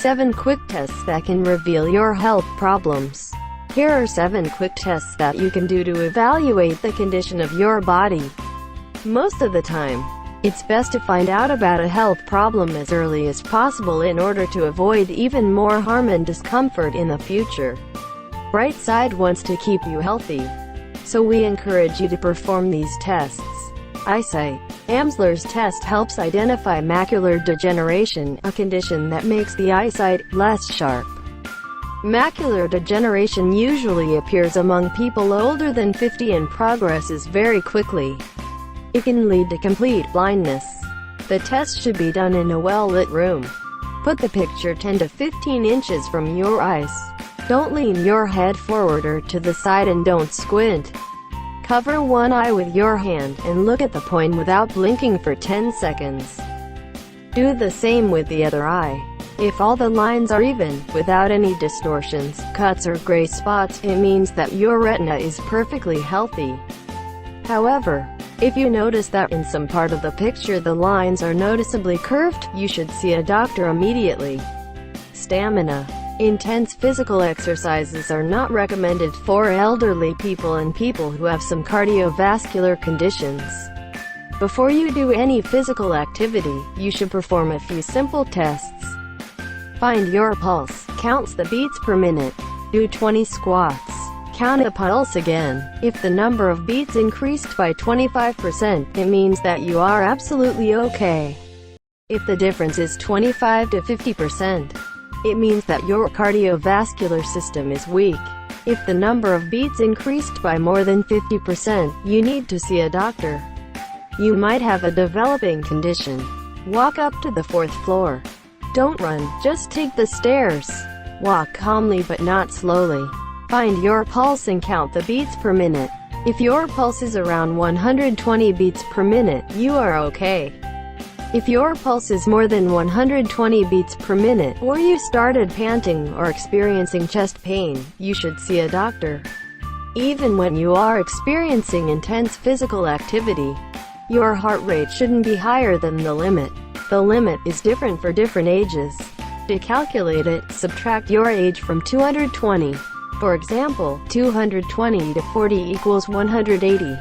7 quick tests that can reveal your health problems. Here are 7 quick tests that you can do to evaluate the condition of your body. Most of the time, it's best to find out about a health problem as early as possible in order to avoid even more harm and discomfort in the future. Brightside wants to keep you healthy, so we encourage you to perform these tests. Eyesight. Amsler's test helps identify macular degeneration, a condition that makes the eyesight less sharp. Macular degeneration usually appears among people older than 50 and progresses very quickly. It can lead to complete blindness. The test should be done in a well-lit room. Put the picture 10 to 15 inches from your eyes. Don't lean your head forward or to the side and don't squint. Cover one eye with your hand and look at the point without blinking for 10 seconds. Do the same with the other eye. If all the lines are even, without any distortions, cuts or gray spots, it means that your retina is perfectly healthy. However, if you notice that in some part of the picture the lines are noticeably curved, you should see a doctor immediately. Stamina. Intense physical exercises are not recommended for elderly people and people who have some cardiovascular conditions. Before you do any physical activity, you should perform a few simple tests. Find your pulse. Counts the beats per minute. Do 20 squats. Count the pulse again. If the number of beats increased by 25%, it means that you are absolutely okay. If the difference is 25 to 50%, it means that your cardiovascular system is weak. If the number of beats increased by more than 50%, you need to see a doctor. You might have a developing condition. Walk up to the 4th floor. Don't run, just take the stairs. Walk calmly but not slowly. Find your pulse and count the beats per minute. If your pulse is around 120 beats per minute, you are okay. If your pulse is more than 120 beats per minute, or you started panting or experiencing chest pain, you should see a doctor. Even when you are experiencing intense physical activity, your heart rate shouldn't be higher than the limit. The limit is different for different ages. To calculate it, subtract your age from 220. For example, 220 to 40 equals 180.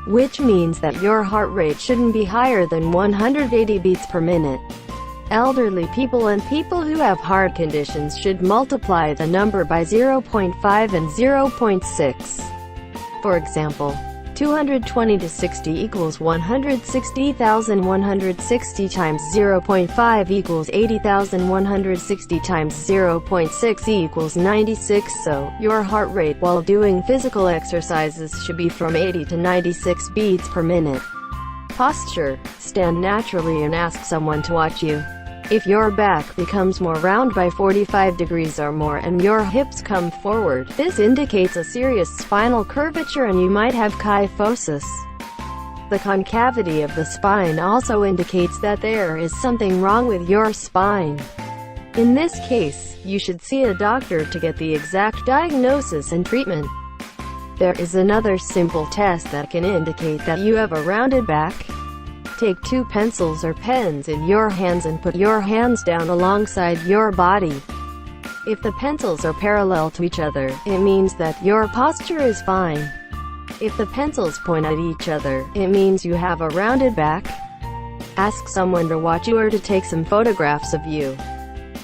Which means that your heart rate shouldn't be higher than 180 beats per minute. Elderly people and people who have heart conditions should multiply the number by 0.5 and 0.6. For example, 220 to 60 equals 160,000. 160 times 0.5 equals 80,000. 160 times 0.6 equals 96. So, your heart rate while doing physical exercises should be from 80 to 96 beats per minute. Posture. Stand naturally and ask someone to watch you. If your back becomes more round by 45 degrees or more and your hips come forward, this indicates a serious spinal curvature and you might have kyphosis. The concavity of the spine also indicates that there is something wrong with your spine. In this case, you should see a doctor to get the exact diagnosis and treatment. There is another simple test that can indicate that you have a rounded back. Take 2 pencils or pens in your hands and put your hands down alongside your body. If the pencils are parallel to each other, it means that your posture is fine. If the pencils point at each other, it means you have a rounded back. Ask someone to watch you or to take some photographs of you.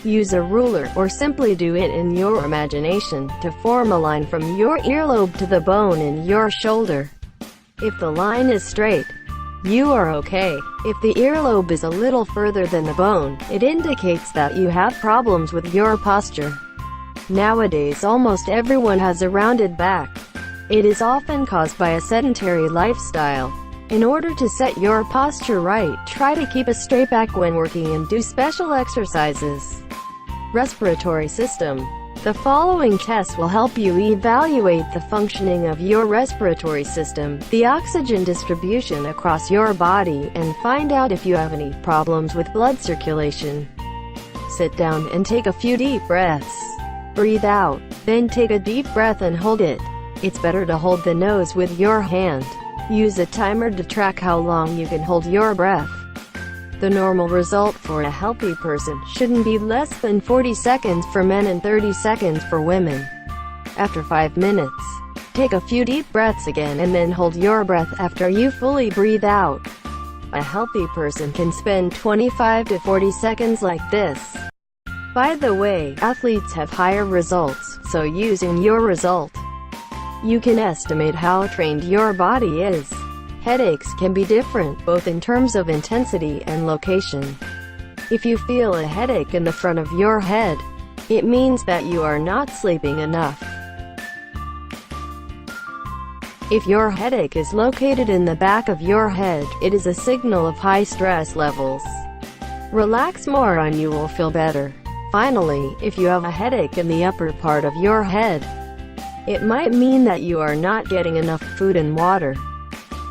Use a ruler, or simply do it in your imagination, to form a line from your earlobe to the bone in your shoulder. If the line is straight, you are okay. If the earlobe is a little further than the bone, it indicates that you have problems with your posture. Nowadays almost everyone has a rounded back. It is often caused by a sedentary lifestyle. In order to set your posture right, try to keep a straight back when working and do special exercises. Respiratory system. The following tests will help you evaluate the functioning of your respiratory system, the oxygen distribution across your body, and find out if you have any problems with blood circulation. Sit down and take a few deep breaths. Breathe out, then take a deep breath and hold it. It's better to hold the nose with your hand. Use a timer to track how long you can hold your breath. The normal result for a healthy person shouldn't be less than 40 seconds for men and 30 seconds for women. After 5 minutes, take a few deep breaths again and then hold your breath after you fully breathe out. A healthy person can spend 25 to 40 seconds like this. By the way, athletes have higher results, so using your result, you can estimate how trained your body is. Headaches can be different, both in terms of intensity and location. If you feel a headache in the front of your head, it means that you are not sleeping enough. If your headache is located in the back of your head, it is a signal of high stress levels. Relax more and you will feel better. Finally, if you have a headache in the upper part of your head, it might mean that you are not getting enough food and water.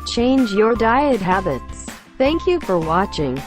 Change your diet habits. Thank you for watching.